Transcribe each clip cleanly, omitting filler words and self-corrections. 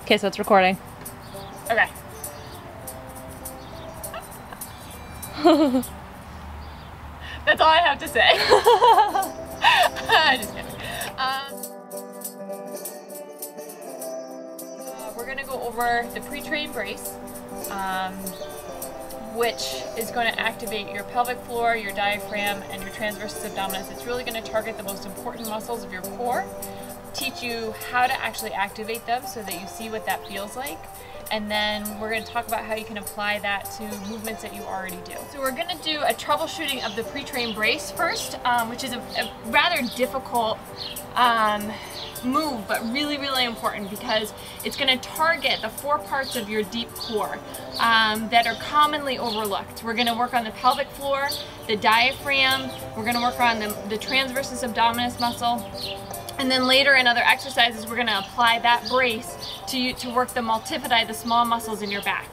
Okay, so it's recording. Okay. That's all I have to say. Just kidding. We're gonna go over the PreTrain brace, which is going to activate your pelvic floor, your diaphragm, and your transversus abdominis. It's really going to target the most important muscles of your core, teach you how to actually activate them so that you see what that feels like. And then we're going to talk about how you can apply that to movements that you already do. So we're going to do a troubleshooting of the PreTrain brace first, which is a rather difficult move, but really important because it's going to target the 4 parts of your deep core that are commonly overlooked. We're going to work on the pelvic floor, the diaphragm, we're going to work on the transversus abdominis muscle, and then later in other exercises we're going to apply that brace to work the multifidi, the small muscles in your back.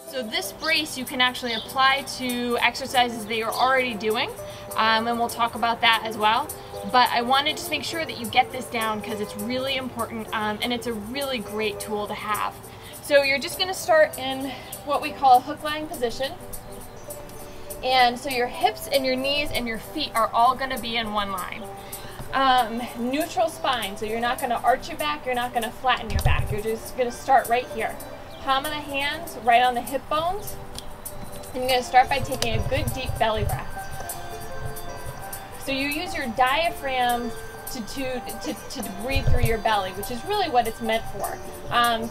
So this brace you can actually apply to exercises that you're already doing, and we'll talk about that as well. But I wanted to make sure that you get this down because it's really important, and it's a really great tool to have. So you're just going to start in what we call a hook lying position. And so your hips and your knees and your feet are all going to be in one line. Neutral spine, so you're not going to arch your back, you're not going to flatten your back. You're just going to start right here. Palm of the hands right on the hip bones. And you're going to start by taking a good deep belly breath. So you use your diaphragm to breathe through your belly, which is really what it's meant for.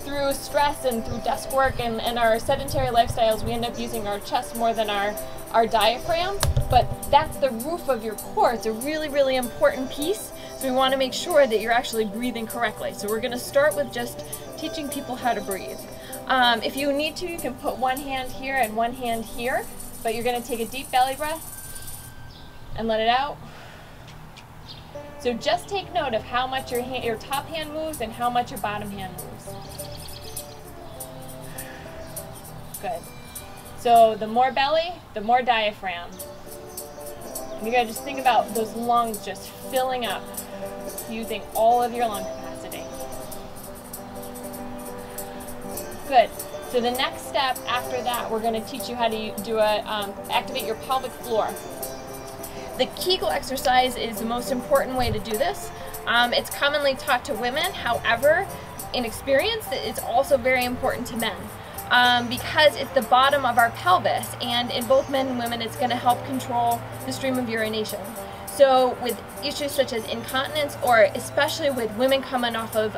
Through stress and through desk work and our sedentary lifestyles, we end up using our chest more than our diaphragm, but that's the roof of your core. It's a really important piece, so we want to make sure that you're actually breathing correctly. So we're going to start with just teaching people how to breathe. If you need to, you can put one hand here and one hand here, but you're going to take a deep belly breath and let it out. So just take note of how much your top hand moves and how much your bottom hand moves. Good. So the more belly, the more diaphragm. And you gotta just think about those lungs just filling up, using all of your lung capacity. Good. So the next step after that, we're going to teach you how to activate your pelvic floor. The Kegel exercise is the most important way to do this. It's commonly taught to women. However, in experience, it's also very important to men because it's the bottom of our pelvis, and in both men and women, it's going to help control the stream of urination. So with issues such as incontinence, or especially with women coming off of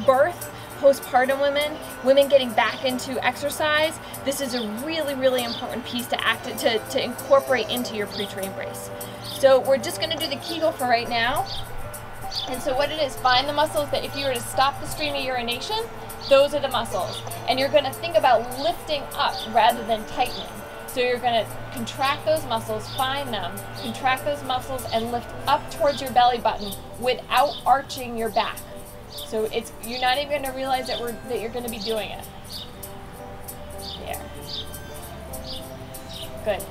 birth, postpartum women getting back into exercise, this is a really important piece to incorporate into your PreTrain brace. So we're just going to do the Kegel for right now. And so what it is, find the muscles that if you were to stop the stream of urination, those are the muscles. And you're going to think about lifting up rather than tightening. So you're going to contract those muscles, find them, contract those muscles, and lift up towards your belly button without arching your back. So you're not even going to realize that you're going to be doing it. There. Good.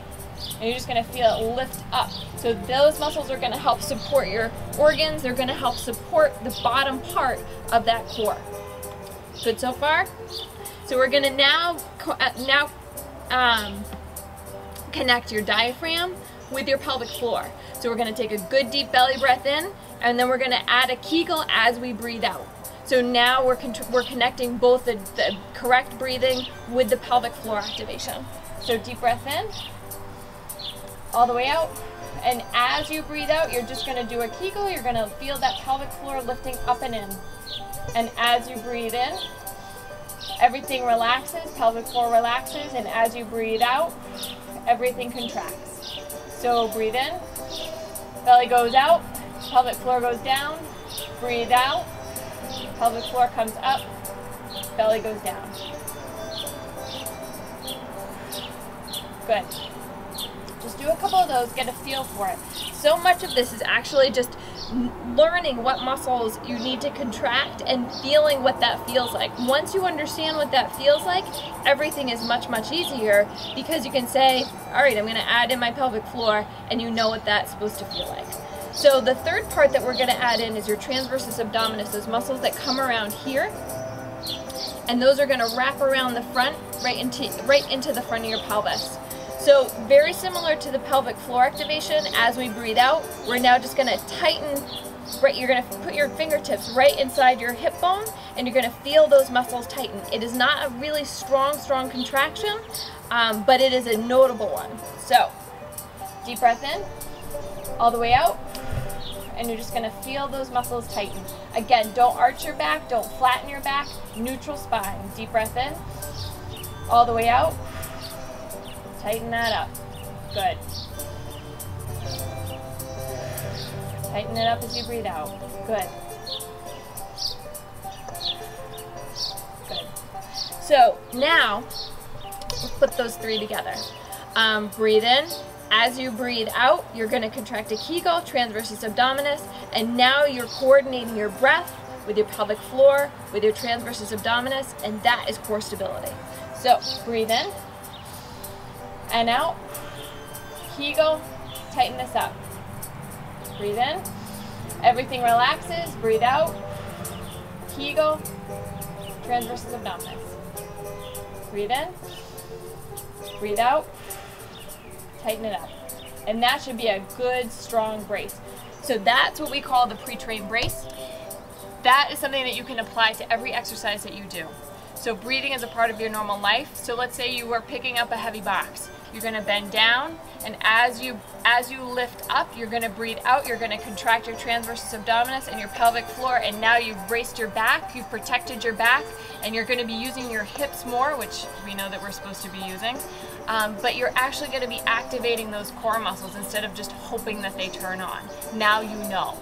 And you're just going to feel it lift up. So those muscles are going to help support your organs. They're going to help support the bottom part of that core. Good so far? So we're going to now connect your diaphragm with your pelvic floor. So we're going to take a good deep belly breath in, and then we're going to add a Kegel as we breathe out. So now we're connecting both the correct breathing with the pelvic floor activation. So deep breath in, all the way out, and as you breathe out, you're just going to do a Kegel. You're going to feel that pelvic floor lifting up and in. And as you breathe in, everything relaxes, pelvic floor relaxes, and as you breathe out, everything contracts. So breathe in, belly goes out, pelvic floor goes down, breathe out, pelvic floor comes up, belly goes down. Good. Just do a couple of those, get a feel for it. So much of this is actually just learning what muscles you need to contract and feeling what that feels like. Once you understand what that feels like, everything is much, much easier because you can say, all right, I'm going to add in my pelvic floor, and you know what that's supposed to feel like. So the third part that we're going to add in is your transversus abdominis, those muscles that come around here, and those are going to wrap around the front right into the front of your pelvis. So very similar to the pelvic floor activation, as we breathe out, we're now just going to tighten, right, you're going to put your fingertips right inside your hip bone, and you're going to feel those muscles tighten. It is not a really strong contraction, but it is a notable one. So deep breath in, all the way out, and you're just going to feel those muscles tighten. Again, don't arch your back, don't flatten your back, neutral spine. Deep breath in, all the way out. Tighten that up. Good. Tighten it up as you breathe out. Good. Good. So now, let's put those three together. Breathe in. As you breathe out, you're going to contract a Kegel, transversus abdominis, and now you're coordinating your breath with your pelvic floor, with your transversus abdominis, and that is core stability. So breathe in. And out, Kegel, tighten this up. Breathe in, everything relaxes, breathe out, Kegel, transversus abdominis. Breathe in, breathe out, tighten it up. And that should be a good, strong brace. So that's what we call the pre-train brace. That is something that you can apply to every exercise that you do. So breathing is a part of your normal life. So let's say you were picking up a heavy box. You're going to bend down, and as you lift up, you're going to breathe out. You're going to contract your transversus abdominis and your pelvic floor, and now you've braced your back, you've protected your back, and you're going to be using your hips more, which we know that we're supposed to be using, but you're actually going to be activating those core muscles instead of just hoping that they turn on. Now you know.